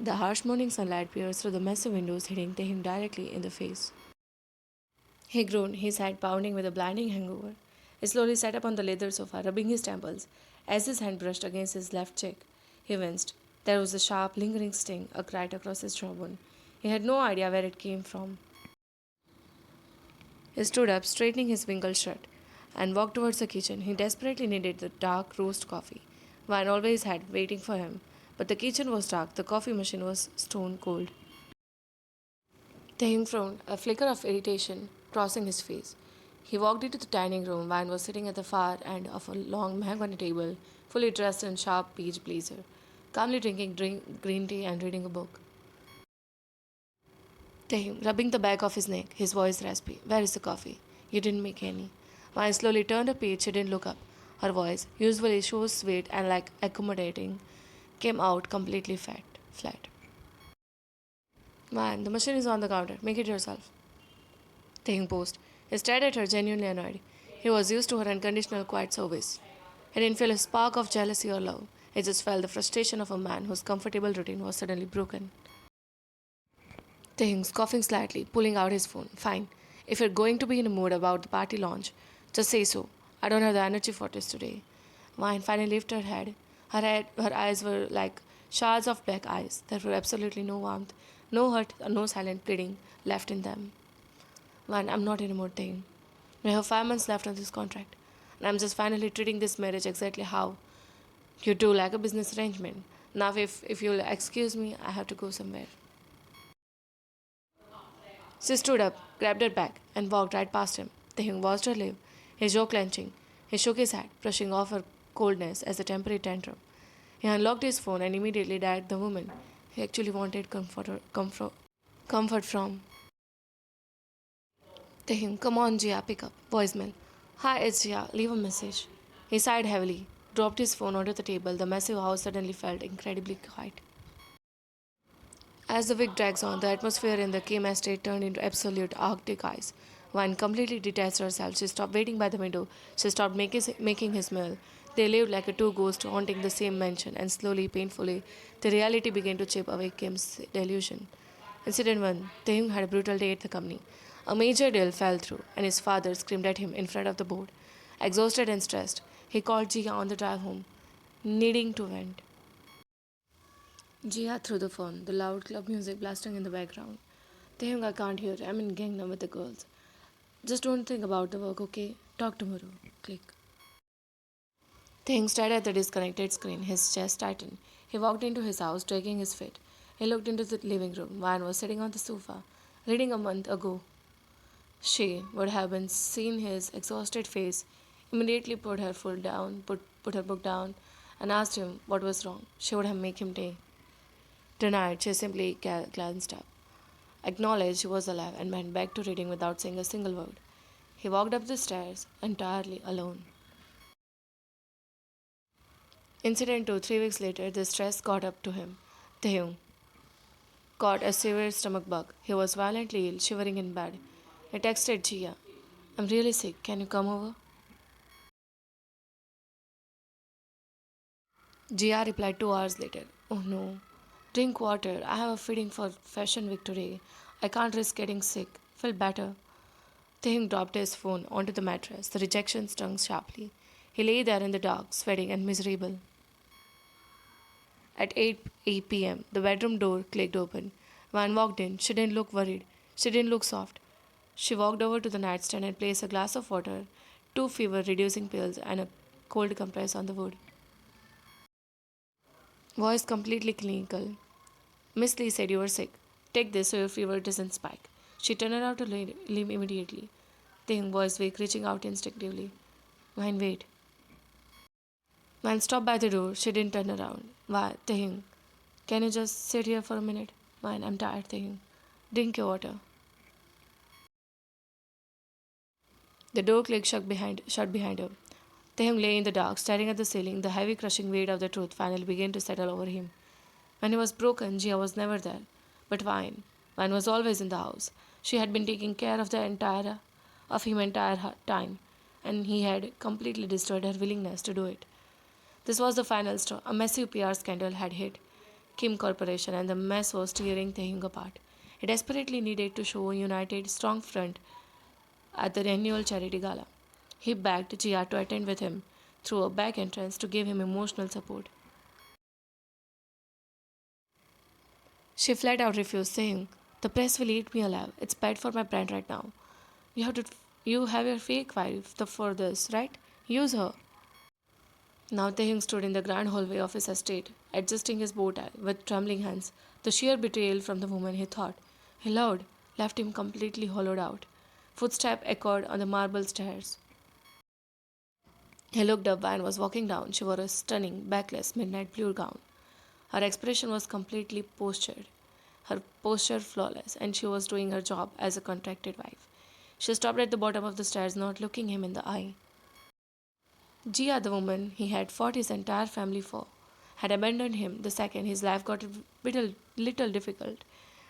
The harsh morning sunlight pierced through the massive windows, hitting Taehyung directly in the face. He groaned, his head pounding with a blinding hangover. He slowly sat up on the leather sofa, rubbing his temples. As his hand brushed against his left cheek, he winced. There was a sharp, lingering sting, a right across his jawbone. He had no idea where it came from. He stood up, straightening his wrinkled shirt, and walked towards the kitchen. He desperately needed the dark roast coffee Vine always had waiting for him. But the kitchen was dark, the coffee machine was stone cold. Taehyung frowned, a flicker of irritation crossing his face. He walked into the dining room. Vine was sitting at the far end of a long mahogany table, fully dressed in sharp beige blazer, calmly drinking green tea and reading a book. Taehyung, rubbing the back of his neck, his voice raspy. Where is the coffee? You didn't make any. Vine slowly turned a page. She didn't look up. Her voice, usually so sweet and like accommodating, came out completely flat. Man, the machine is on the counter. Make it yourself. Taehyung paused. He stared at her, genuinely annoyed. He was used to her unconditional quiet service. He didn't feel a spark of jealousy or love. He just felt the frustration of a man whose comfortable routine was suddenly broken. Taehyung coughing slightly, pulling out his phone. Fine. If you're going to be in a mood about the party launch, just say so. I don't have the energy for this today. Vine finally lifted her head. Her eyes were like shards of black ice. There were absolutely no warmth, no hurt, no silent pleading left in them. Vine, I'm not in a mood, Taehyung. We have 5 months left on this contract. And I'm just finally treating this marriage exactly how you do, like a business arrangement. Now, if you'll excuse me, I have to go somewhere. She stood up, grabbed her bag, and walked right past him. Taehyung watched her leave, his jaw clenching. He shook his head, brushing off her coldness as a temporary tantrum. He unlocked his phone and immediately dialed the woman he actually wanted comfort from. Taehyung, come on, Jia, pick up. Voicemail. Hi, it's Jia. Leave a message. He sighed heavily, dropped his phone onto the table. The massive house suddenly felt incredibly quiet. As the week drags on, the atmosphere in the Kim estate turned into absolute Arctic ice. Vine completely detached herself. She stopped waiting by the window. She stopped making his meal. They lived like a two ghosts haunting the same mansion, and slowly, painfully, the reality began to chip away Kim's delusion. Incident 1. Taehyung had a brutal day at the company. A major deal fell through, and his father screamed at him in front of the board. Exhausted and stressed, he called Jia on the drive home, needing to vent. Jia threw the phone, the loud club music blasting in the background. Taehyung, I can't hear. I'm in Gangnam with the girls. Just don't think about the work, okay? Talk tomorrow. Click. Taehyung stared at the disconnected screen, his chest tightened. He walked into his house, dragging his feet. He looked into the living room. Van was sitting on the sofa, reading a month ago. She would have been seen his exhausted face, immediately put her book down, and asked him what was wrong. She would have made him tea. Tonight, she simply glanced up, acknowledged he was alive, and went back to reading without saying a single word. He walked up the stairs entirely alone. Incident 2. 3 weeks later, the stress caught up to him. Taehyung caught a severe stomach bug. He was violently ill, shivering in bed. He texted Jia, I'm really sick. Can you come over? Jia replied 2 hours later. Oh no. Drink water. I have a feeding for Fashion Week today. I can't risk getting sick. Feel better. Taehyung dropped his phone onto the mattress. The rejection stung sharply. He lay there in the dark, sweating and miserable. At 8 p.m., the bedroom door clicked open. Van walked in. She didn't look worried. She didn't look soft. She walked over to the nightstand and placed a glass of water, 2 fever-reducing pills, and a cold compress on the wood. Voice completely clinical. Miss Lee said you were sick. Take this so your fever doesn't spike. She turned around to leave immediately. Taehyung voice weak, reaching out instinctively. Mine, wait. Man stopped by the door. She didn't turn around. Why, Taehyung, can you just sit here for a minute? Mine, I'm tired, Taehyung. Drink your water. The door clicked shut behind her. Taehyung lay in the dark, staring at the ceiling. The heavy, crushing weight of the truth finally began to settle over him. When he was broken, Jia was never there. But Vine was always in the house. She had been taking care of him entire time, and he had completely destroyed her willingness to do it. This was the final straw. A massive PR scandal had hit. Kim Corporation, and the mess was tearing Taehyung apart. He desperately needed to show a united, strong front at the annual charity gala. He begged Jia to attend with him through a back entrance to give him emotional support. She flat out refused, saying, "The press will eat me alive. It's bad for my brand right now. You have to, you have your fake wife for this, right? Use her." Now Taehyung stood in the grand hallway of his estate, adjusting his bow tie with trembling hands. The sheer betrayal from the woman he thought he loved left him completely hollowed out. Footsteps echoed on the marble stairs. He looked up and was walking down. She wore a stunning, backless midnight blue gown. Her expression was completely postured, her posture flawless, and she was doing her job as a contracted wife. She stopped at the bottom of the stairs, not looking him in the eye. Jia, the woman he had fought his entire family for, had abandoned him the second his life got a little difficult.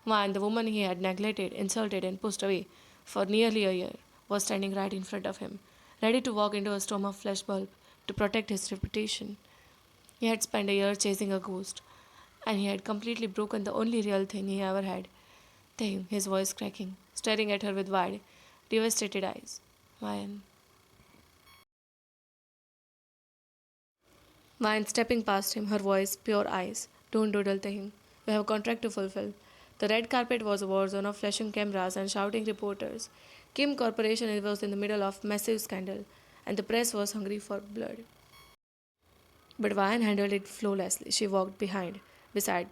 One, the woman he had neglected, insulted, and pushed away for nearly a year, was standing right in front of him, ready to walk into a storm of flashbulb to protect his reputation. He had spent a year chasing a ghost, and he had completely broken the only real thing he ever had. Taehyung, his voice cracking, staring at her with wide, devastated eyes. Mayan. Mayan stepping past him, her voice, pure eyes. "Don't dawdle, Taehyung. We have a contract to fulfill." The red carpet was a war zone of flashing cameras and shouting reporters. Kim Corporation was in the middle of massive scandal, and the press was hungry for blood. But Vayan handled it flawlessly. She walked beside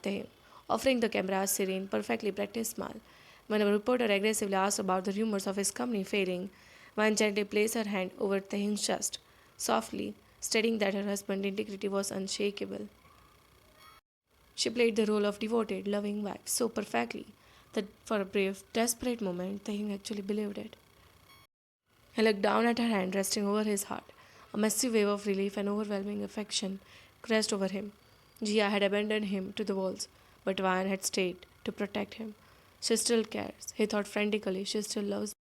him, offering the camera a serene, perfectly practiced smile. When a reporter aggressively asked about the rumors of his company failing, Vayan gently placed her hand over Taehyung's chest, softly, stating that her husband's integrity was unshakable. She played the role of devoted, loving wife so perfectly that for a brief, desperate moment, Taehyung actually believed it. He looked down at her hand resting over his heart. A massive wave of relief and overwhelming affection crashed over him. Jia had abandoned him to the wolves, but Vayan had stayed to protect him. She still cares, he thought frantically. She still loves.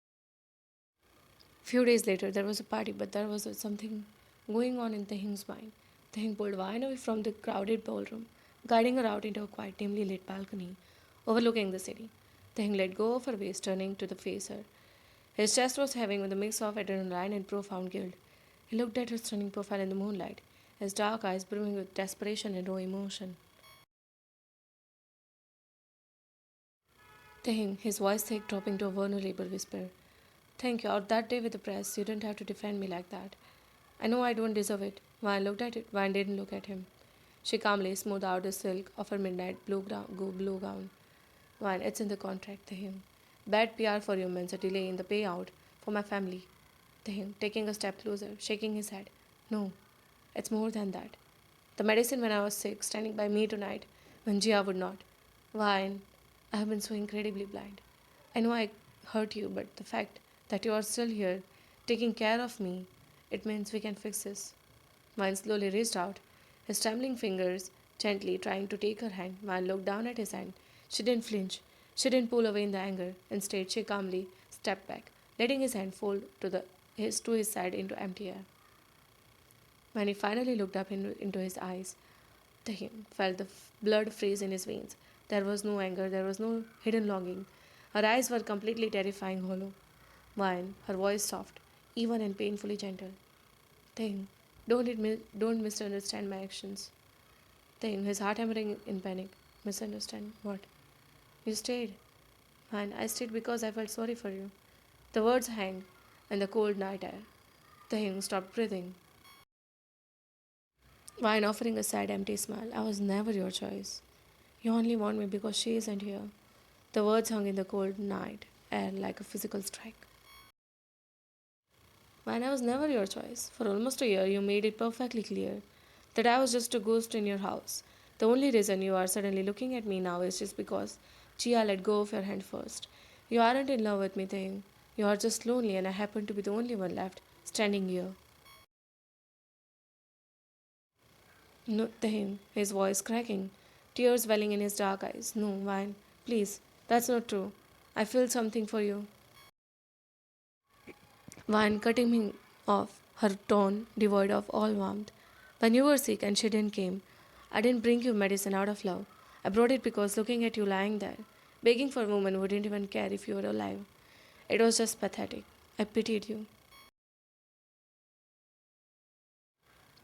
Few days later, there was a party, but there was something going on in Taehyung's mind. Taehyung pulled Vayan away from the crowded ballroom, guiding her out into a quiet, dimly lit balcony overlooking the city. Taehyung let go of her waist, turning to face her. His chest was heavy with a mix of adrenaline and profound guilt. He looked at her stunning profile in the moonlight, his dark eyes brimming with desperation and raw emotion. Taehyung, his voice thick, dropping to a vulnerable whisper. "Thank you. Out that day with the press, you didn't have to defend me like that. I know I don't deserve it." Vine looked at it. Vine didn't look at him. She calmly smoothed out the silk of her midnight blue gown. "Vine, it's in the contract, Taehyung. Bad PR for you means a delay in the payout for my family." Taehyung, taking a step closer, shaking his head. "No, it's more than that. The medicine when I was sick, standing by me tonight, when Jia would not. Vine, I have been so incredibly blind. I know I hurt you, but the fact that you are still here, taking care of me, it means we can fix this." Vine slowly reached out, his trembling fingers gently trying to take her hand. Vine looked down at his hand. She didn't flinch. She didn't pull away in the anger. Instead, she calmly stepped back, letting his hand fall to his side into empty air. When he finally looked up into his eyes, Tahim felt the blood freeze in his veins. There was no anger, there was no hidden longing. Her eyes were completely terrifying hollow. Vine, her voice soft, even and painfully gentle. Tahim, don't misunderstand my actions. Tahim, his heart hammering in panic. Misunderstand what? You stayed. And I stayed because I felt sorry for you. The words hang in the cold night air. Tahim stopped breathing. Vine offering a sad, empty smile. "I was never your choice. You only want me because she isn't here." The words hung in the cold night air like a physical strike. "Vine, I was never your choice. For almost a year, you made it perfectly clear that I was just a ghost in your house. The only reason you are suddenly looking at me now is just because Chia let go of your hand first. You aren't in love with me, Taehyung. You are just lonely, and I happen to be the only one left standing here." "No, Taehyung," his voice cracking, tears welling in his dark eyes. "No, Vine, please, that's not true. I feel something for you." Vine cutting him off, her tone devoid of all warmth. "When you were sick and she didn't came, I didn't bring you medicine out of love. I brought it because looking at you lying there, begging for a woman who wouldn't even care if you were alive, it was just pathetic. I pitied you.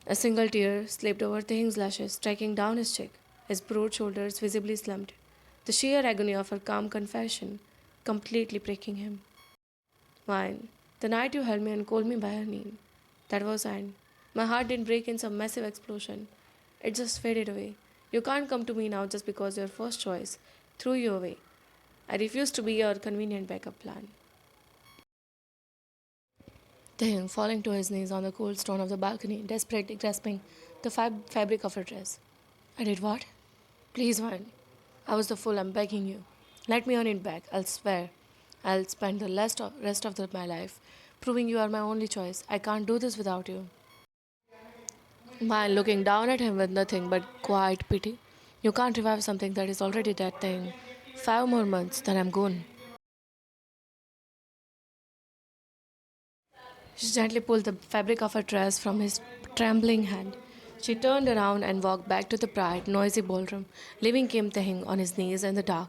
A single tear slipped over Taehyung's lashes, striking down his cheek, his broad shoulders visibly slumped. The sheer agony of her calm confession completely breaking him. Mine, the night you held me and called me by her name. That was end. My heart didn't break in some massive explosion. It just faded away. You can't come to me now just because your first choice threw you away. I refuse to be your convenient backup plan. Taehyung, falling to his knees on the cold stone of the balcony, desperately grasping the fabric of her dress. I did what? Please, Vine. I was the fool. I'm begging you. Let me earn it back. I'll swear. I'll spend the rest of my life proving you are my only choice. I can't do this without you. Vine, looking down at him with nothing but quiet pity. You can't revive something that is already dead thing. 5 more months, then I'm gone. She gently pulled the fabric of her dress from his trembling hand. She turned around and walked back to the bright, noisy ballroom, leaving Kim Taehyung on his knees in the dark,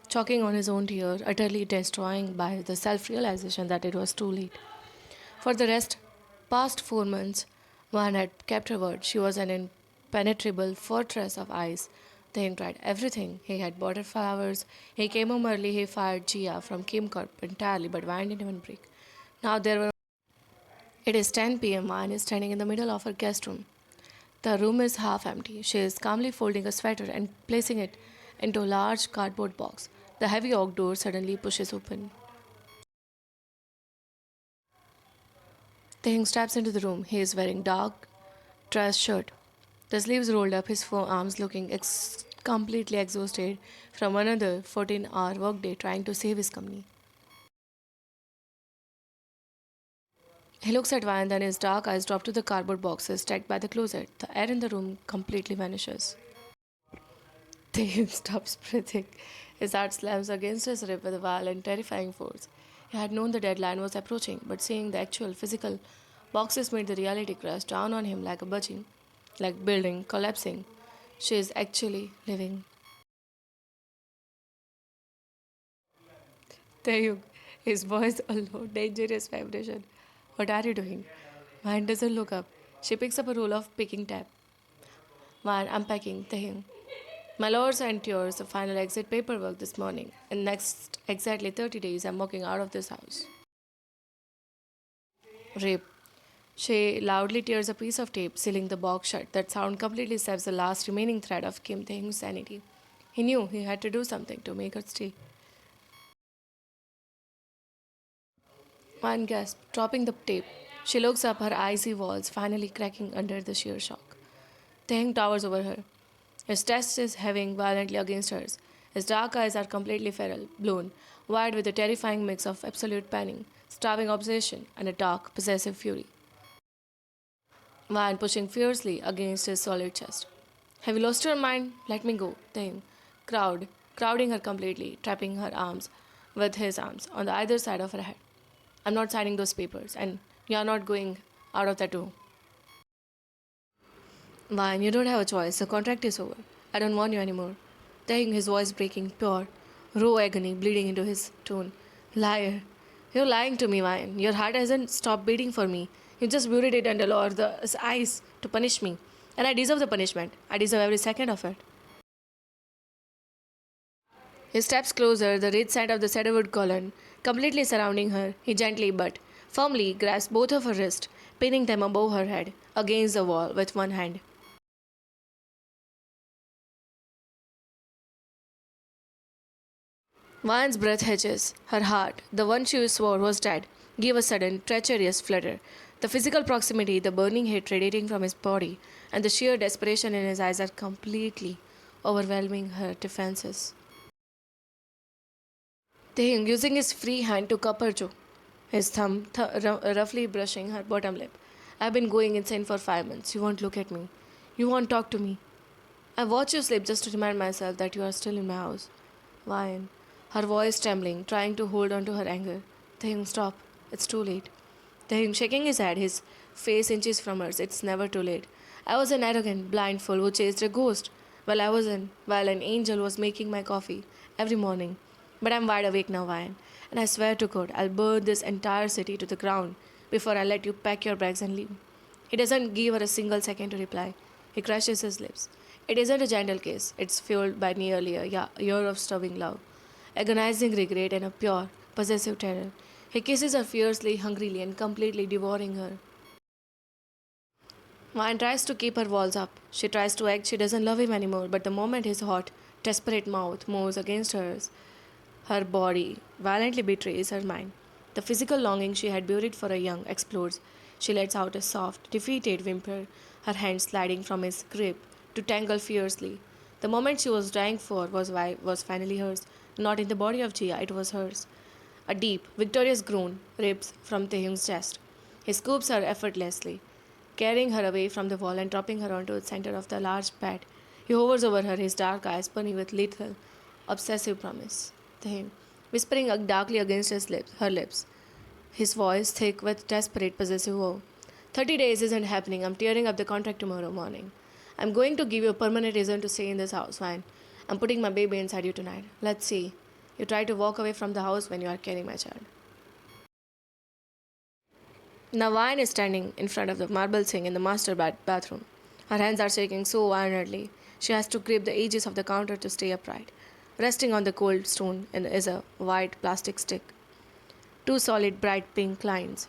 choking on his own tears, utterly destroying by the self-realization that it was too late. For the past 4 months, Wan had kept her word. She was an impenetrable fortress of ice. Taehyung tried everything. He had bought her flowers. He came home early. He fired Jia from Kim Corp entirely, but Wan didn't even break. Now there were It is 10 p.m. Anne is standing in the middle of her guest room. The room is half empty. She is calmly folding a sweater and placing it into a large cardboard box. The heavy oak door suddenly pushes open. Taehyung steps into the room. He is wearing dark dress shirt, the sleeves rolled up, his forearms looking completely exhausted from another 14-hour workday trying to save his company. He looks at Ryan, then his dark eyes drop to the cardboard boxes stacked by the closet. The air in the room completely vanishes. Dave stops breathing. His heart slams against his rib with a violent, terrifying force. He had known the deadline was approaching, but seeing the actual physical boxes made the reality crash down on him like a budging, like building collapsing. She is actually living. Taehyung, his voice a low, dangerous vibration. What are you doing? Mine doesn't look up. She picks up a roll of picking tab. Mine, I'm packing. Taehyung. My lords and yours, the final exit paperwork this morning. In next exactly 30 days, I'm walking out of this house. Rape. She loudly tears a piece of tape, sealing the box shut. That sound completely saps the last remaining thread of Kim Taehyung's sanity. He knew he had to do something to make her stay. One gasp, dropping the tape. She looks up, her icy walls finally cracking under the sheer shock. Taehyung towers over her. His chest is heaving violently against hers. His dark eyes are completely feral, blown, wired with a terrifying mix of absolute panic, starving obsession, and a dark, possessive fury. Van pushing fiercely against his solid chest. Have you lost your mind? Let me go. Taehyung crowding her completely, trapping her arms with his arms on the either side of her head. I'm not signing those papers, and you're not going out of that door. Vine, you don't have a choice. The contract is over. I don't want you anymore. Taehyung, his voice breaking, pure, raw agony bleeding into his tone. Liar. You're lying to me, Vine. Your heart hasn't stopped beating for me. You just buried it under the ice to punish me. And I deserve the punishment. I deserve every second of it. He steps closer, the red side of the cedarwood column completely surrounding her. He gently but firmly grasps both of her wrists, pinning them above her head against the wall with one hand. Vian's breath hitches. Her heart, the one she swore was dead, gave a sudden, treacherous flutter. The physical proximity, the burning heat radiating from his body, and the sheer desperation in his eyes are completely overwhelming her defenses. Taehyung, using his free hand to cup her jaw, his thumb roughly brushing her bottom lip. I've been going insane for 5 months. You won't look at me. You won't talk to me. I watch you sleep just to remind myself that you are still in my house. Vian, her voice trembling, trying to hold on to her anger. Taehyung, stop. It's too late. Taehyung shaking his head, his face inches from hers. It's never too late. I was an arrogant, blind fool who chased a ghost. While an angel was making my coffee every morning. But I'm wide awake now, Ryan, and I swear to God, I'll burn this entire city to the ground before I let you pack your bags and leave. He doesn't give her a single second to reply. He crushes his lips. It isn't a gentle kiss, it's fueled by nearly a year of stubborn love, agonizing regret, and a pure, possessive terror. He kisses her fiercely, hungrily, and completely devouring her. Vine tries to keep her walls up. She tries to act she doesn't love him anymore, but the moment his hot, desperate mouth moves against hers, her body violently betrays her mind. The physical longing she had buried for a young explodes. She lets out a soft, defeated whimper, her hand sliding from his grip to tangle fiercely. The moment she was dying for was finally hers. Not in the body of Jia, it was hers. A deep, victorious groan rips from Taehyung's chest. He scoops her effortlessly, carrying her away from the wall and dropping her onto the center of the large bed. He hovers over her, his dark eyes burning with lethal, obsessive promise. Taehyung, whispering darkly against her lips, his voice thick with desperate, possessive woe. 30 days isn't happening. I'm tearing up the contract tomorrow morning. I'm going to give you a permanent reason to stay in this house, fine. I'm putting my baby inside you tonight. Let's see. You try to walk away from the house when you are carrying my child. Navine is standing in front of the marble sink in the bathroom. Her hands are shaking so violently, she has to grip the edges of the counter to stay upright. Resting on the cold stone is a white plastic stick. Two solid bright pink lines.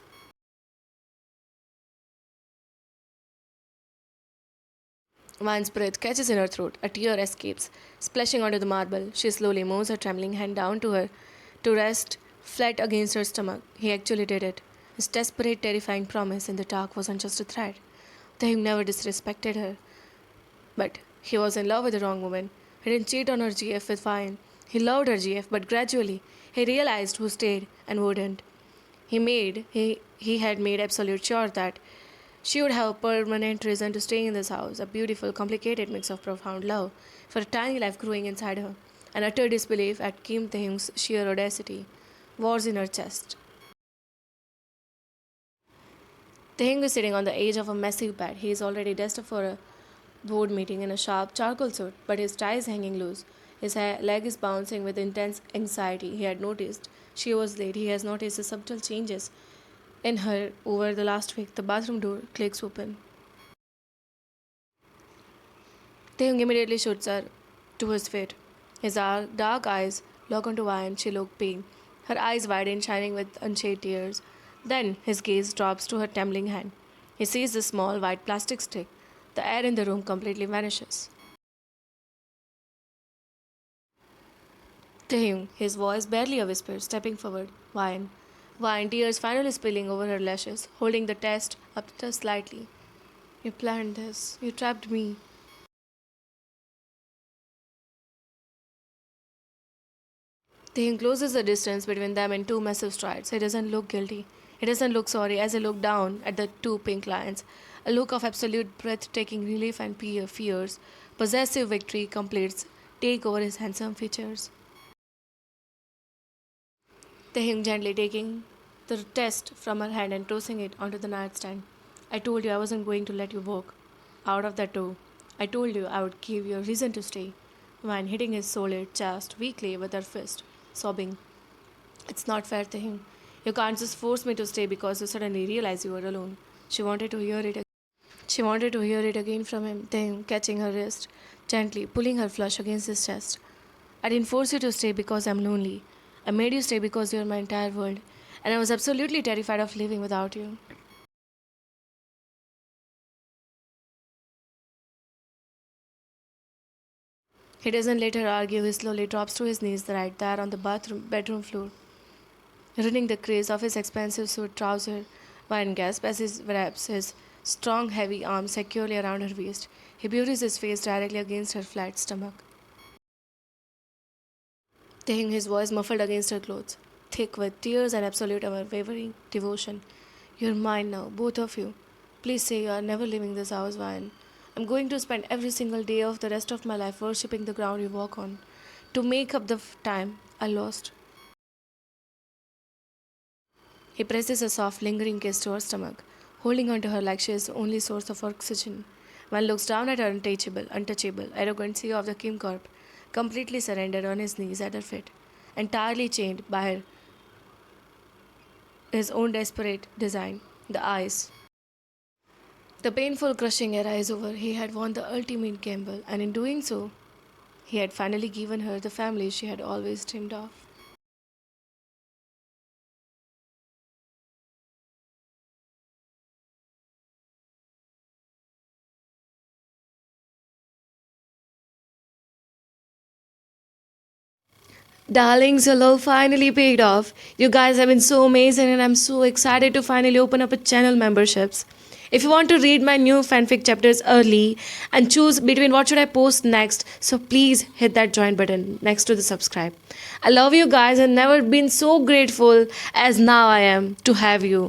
Vine's breath catches in her throat. A tear escapes, splashing onto the marble. She slowly moves her trembling hand down to her to rest flat against her stomach. He actually did it. His desperate, terrifying promise in the dark wasn't just a threat. Taehyung never disrespected her, but he was in love with the wrong woman. He didn't cheat on her GF with Vine. He loved her GF, but gradually he realized who stayed and wouldn't. He had made absolute sure that she would have a permanent reason to stay in this house, a beautiful, complicated mix of profound love for a tiny life growing inside her, and utter disbelief at Kim Taehyung's sheer audacity, wars in her chest. Taehyung is sitting on the edge of a massive bed. He is already dressed up for a board meeting in a sharp charcoal suit, but his tie is hanging loose. His leg is bouncing with intense anxiety. He had noticed she was late. He has noticed the subtle changes in her over the last week. The bathroom door clicks open. Taehyung immediately shoots her to his feet. His dark eyes lock onto Ryan. She looked pale, her eyes widen, shining with unshed tears. Then his gaze drops to her trembling hand. He sees the small white plastic stick. The air in the room completely vanishes. Taehyung, his voice barely a whisper, stepping forward. Wine, tears finally spilling over her lashes, holding the test up just slightly. You planned this. You trapped me. Taehyung closes the distance between them in two massive strides. He doesn't look guilty. He doesn't look sorry as he looks down at the two pink lines. A look of absolute breathtaking relief and fears. Possessive victory completes take over his handsome features. Taehyung gently taking the test from her hand and tossing it onto the nightstand. I told you I wasn't going to let you walk out of that door. I told you I would give you a reason to stay. Wine hitting his solid chest weakly with her fist, sobbing. It's not fair, Taehyung. You can't just force me to stay because you suddenly realize you were alone. She wanted to hear it. She wanted to hear it again from him, Taehyung catching her wrist, gently pulling her flush against his chest. I didn't force you to stay because I'm lonely. I made you stay because you're my entire world, and I was absolutely terrified of living without you. He doesn't let her argue. He slowly drops to his knees right there on the bedroom floor, running the crease of his expensive suit trouser. Wine gasps as he wraps his strong, heavy arms securely around her waist. He buries his face directly against her flat stomach, taking his voice muffled against her clothes, thick with tears and absolute unwavering devotion. You're mine now, both of you. Please say you are never leaving this house, Vine. I'm going to spend every single day of the rest of my life worshipping the ground you walk on, to make up the time I lost. He presses a soft, lingering kiss to her stomach, holding on to her like she is the only source of oxygen. One looks down at her untouchable arrogancy of the Kim Corp, completely surrendered on his knees at her feet, entirely chained by his own desperate design. The eyes. The painful, crushing era is over. He had won the ultimate gamble, and in doing so, he had finally given her the family she had always dreamed of. Darlings, your love finally paid off. You guys have been so amazing, and I'm so excited to finally open up a channel memberships. If you want to read my new fanfic chapters early and choose between what should I post next, so please hit that join button next to the subscribe. I love you guys and never been so grateful as now I am to have you.